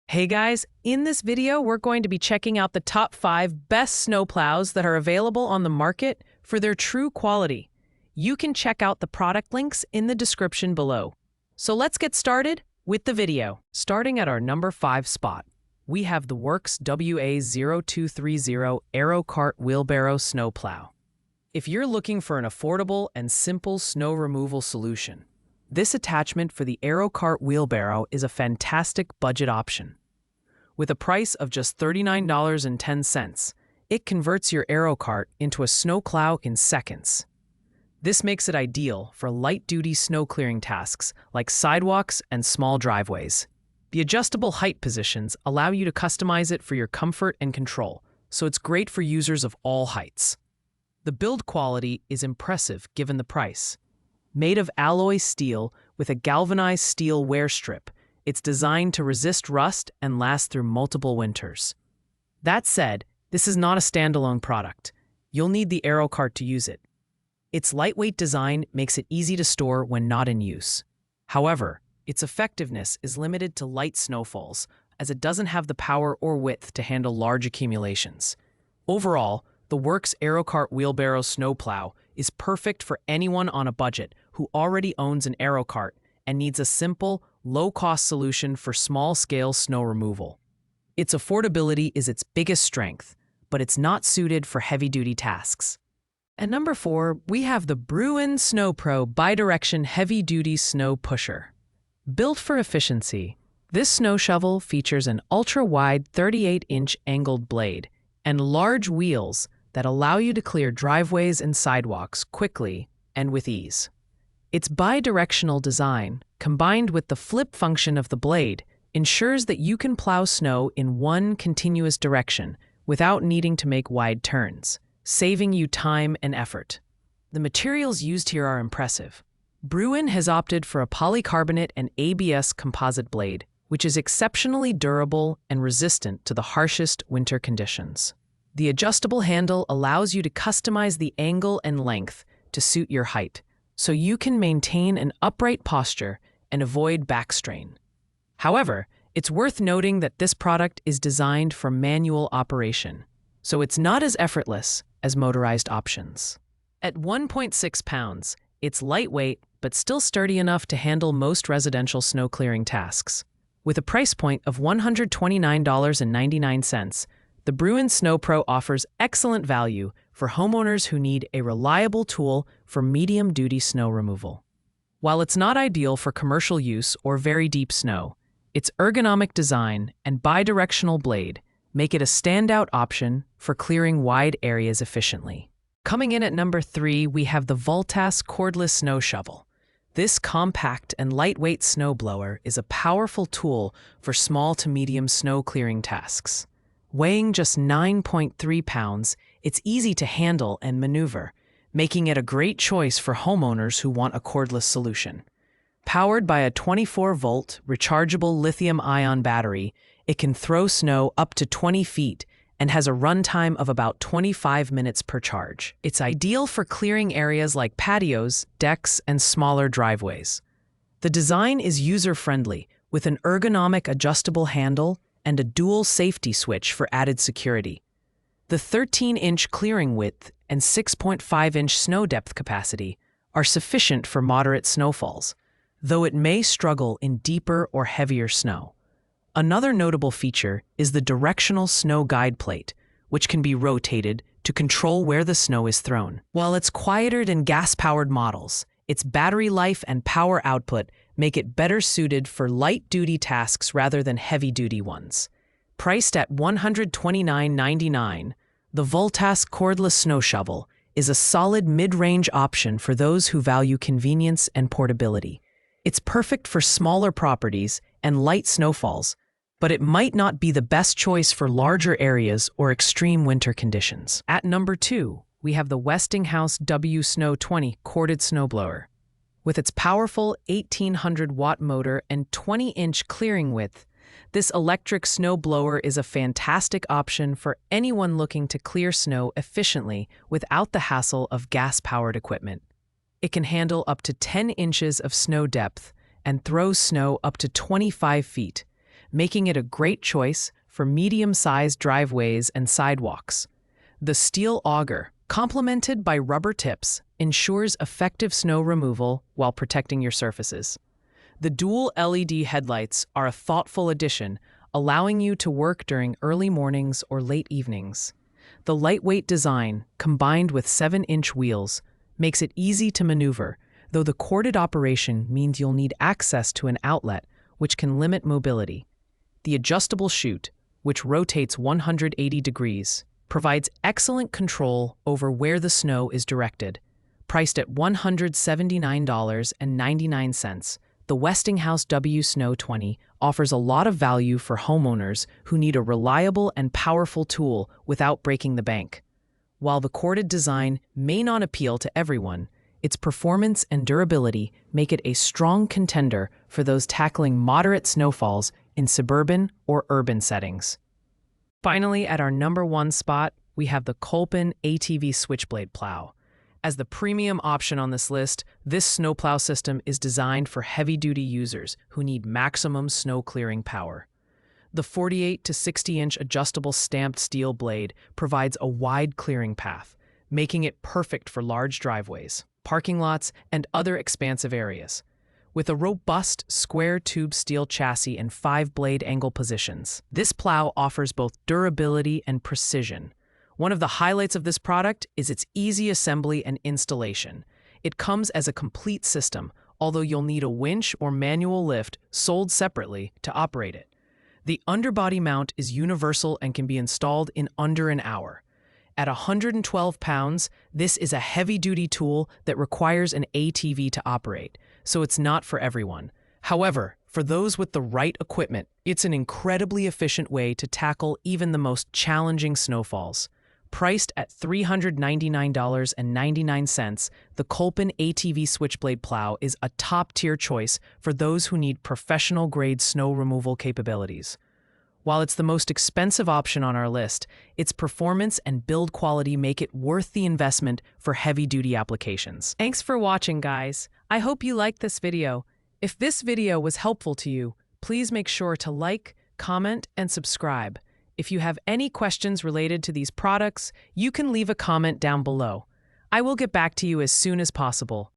Hey guys, in this video, we're going to be checking out the top 5 best snow plows that are available on the market for their true quality. You can check out the product links in the description below. So let's get started with the video. Starting at our number 5 spot, we have the Works WA0230 Aero Cart Wheelbarrow Snow Plow. If you're looking for an affordable and simple snow removal solution, this attachment for the Aero Cart Wheelbarrow is a fantastic budget option. With a price of just $39.10, it converts your Aero Cart into a snow plow in seconds. This makes it ideal for light-duty snow clearing tasks like sidewalks and small driveways. The adjustable height positions allow you to customize it for your comfort and control, so it's great for users of all heights. The build quality is impressive given the price. Made of alloy steel with a galvanized steel wear strip, it's designed to resist rust and last through multiple winters. That said, this is not a standalone product. You'll need the Aero Cart to use it. Its lightweight design makes it easy to store when not in use. However, its effectiveness is limited to light snowfalls, as it doesn't have the power or width to handle large accumulations. Overall, the Works Aero Cart Wheelbarrow Snow Plow is perfect for anyone on a budget who already owns an Aero Cart and needs a simple, low-cost solution for small-scale snow removal. Its affordability is its biggest strength, but it's not suited for heavy-duty tasks. At number 4, we have the Bruin Snow Pro Bidirection Heavy-Duty Snow Pusher. Built for efficiency, this snow shovel features an ultra-wide 38-inch angled blade and large wheels that allow you to clear driveways and sidewalks quickly and with ease. Its bidirectional design, combined with the flip function of the blade, ensures that you can plow snow in one continuous direction without needing to make wide turns, saving you time and effort. The materials used here are impressive. Bruin has opted for a polycarbonate and ABS composite blade, which is exceptionally durable and resistant to the harshest winter conditions. The adjustable handle allows you to customize the angle and length to suit your height, so you can maintain an upright posture and avoid back strain. However, it's worth noting that this product is designed for manual operation, so it's not as effortless as motorized options. At 1.6 pounds, it's lightweight but still sturdy enough to handle most residential snow clearing tasks. With a price point of $129.99, the Bruin Snow Pro offers excellent value for homeowners who need a reliable tool for medium-duty snow removal. While it's not ideal for commercial use or very deep snow, its ergonomic design and bidirectional blade make it a standout option for clearing wide areas efficiently. Coming in at number 3, we have the Voltas Cordless Snow Shovel. This compact and lightweight snowblower is a powerful tool for small to medium snow clearing tasks. Weighing just 9.3 pounds, it's easy to handle and maneuver, making it a great choice for homeowners who want a cordless solution. Powered by a 24-volt rechargeable lithium-ion battery, it can throw snow up to 20 feet and has a runtime of about 25 minutes per charge. It's ideal for clearing areas like patios, decks, and smaller driveways. The design is user-friendly, with an ergonomic adjustable handle and a dual safety switch for added security. The 13-inch clearing width and 6.5-inch snow depth capacity are sufficient for moderate snowfalls, though it may struggle in deeper or heavier snow. Another notable feature is the directional snow guide plate, which can be rotated to control where the snow is thrown. While it's quieter than gas-powered models, its battery life and power output make it better suited for light-duty tasks rather than heavy-duty ones. Priced at $129.99, the Voltas Cordless Snow Shovel is a solid mid-range option for those who value convenience and portability. It's perfect for smaller properties and light snowfalls, but it might not be the best choice for larger areas or extreme winter conditions. At number 2, we have the Westinghouse W Snow 20 Corded Snowblower. With its powerful 1800-watt motor and 20-inch clearing width, this electric snow blower is a fantastic option for anyone looking to clear snow efficiently without the hassle of gas-powered equipment. It can handle up to 10 inches of snow depth and throws snow up to 25 feet, making it a great choice for medium-sized driveways and sidewalks. The steel auger, complemented by rubber tips, ensures effective snow removal while protecting your surfaces. The dual LED headlights are a thoughtful addition, allowing you to work during early mornings or late evenings. The lightweight design, combined with 7-inch wheels, makes it easy to maneuver, though the corded operation means you'll need access to an outlet, which can limit mobility. The adjustable chute, which rotates 180 degrees, provides excellent control over where the snow is directed. Priced at $179.99, the Westinghouse W Snow 20 offers a lot of value for homeowners who need a reliable and powerful tool without breaking the bank. While the corded design may not appeal to everyone, its performance and durability make it a strong contender for those tackling moderate snowfalls in suburban or urban settings. Finally, at our number 1 spot, we have the Kolpin ATV Switchblade Plow. As the premium option on this list, this snowplow system is designed for heavy-duty users who need maximum snow-clearing power. The 48 to 60-inch adjustable stamped steel blade provides a wide clearing path, making it perfect for large driveways, parking lots, and other expansive areas. With a robust square-tube steel chassis and 5-blade angle positions, this plow offers both durability and precision. One of the highlights of this product is its easy assembly and installation. It comes as a complete system, although you'll need a winch or manual lift sold separately to operate it. The underbody mount is universal and can be installed in under an hour. At 112 pounds, this is a heavy-duty tool that requires an ATV to operate, so it's not for everyone. However, for those with the right equipment, it's an incredibly efficient way to tackle even the most challenging snowfalls. Priced at $399.99, the Kolpin ATV Switchblade Plow is a top-tier choice for those who need professional-grade snow removal capabilities. While it's the most expensive option on our list, its performance and build quality make it worth the investment for heavy-duty applications. Thanks for watching, guys. I hope you liked this video. If this video was helpful to you, please make sure to like, comment, and subscribe. If you have any questions related to these products, you can leave a comment down below. I will get back to you as soon as possible.